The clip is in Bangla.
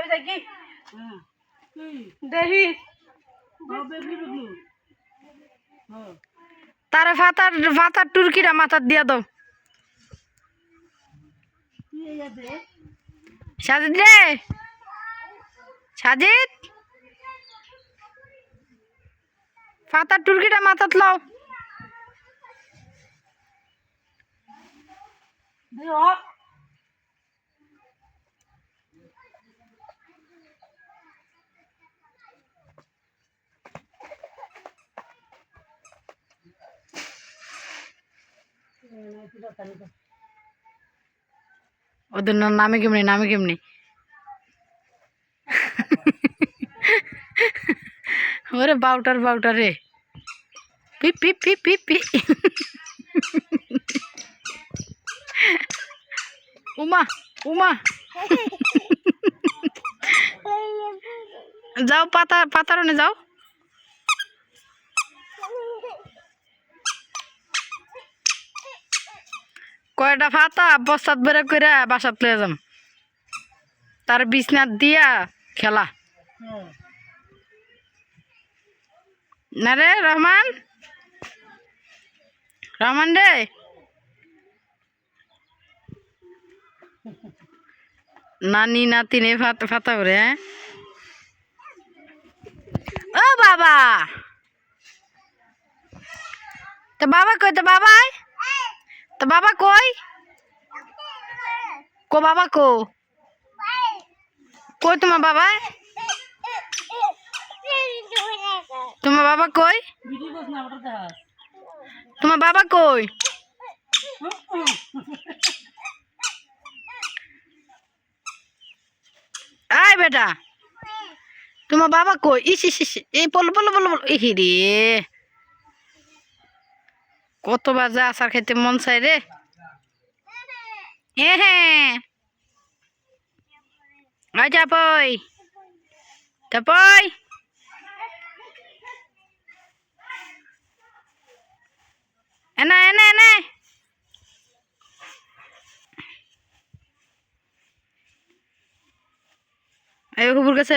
দেখি তারে ফাতার টুরকিটা মাথার দিয়া দাও সাজিদ রে সাজিদ ফাতার টুরকিটা মাথাত লও ওদের নামে কেমনি ওরে বাউটার রে P P P P P Uma যাও পাতারনে যাও কয়টা ফাতা বস্তাত বেড়ে করে বাসাত লয়ে যাম তার বিছনাত দিয়া খেলা না রে রহমান রে নানি নাতিনে ফাতা করে হ্যাঁ ও বাবা তো বাবা কই তো বাবা কই বাবা কই তোমার বাবা কই তোমার বাবা কই আয় বেটা তোমার বাবা কই ইস এই বলো ইহি রে কত বাজে আচার খেতে মন চাই রে হ্যাঁ আয় চাপই এনে এই কুকুর কাছে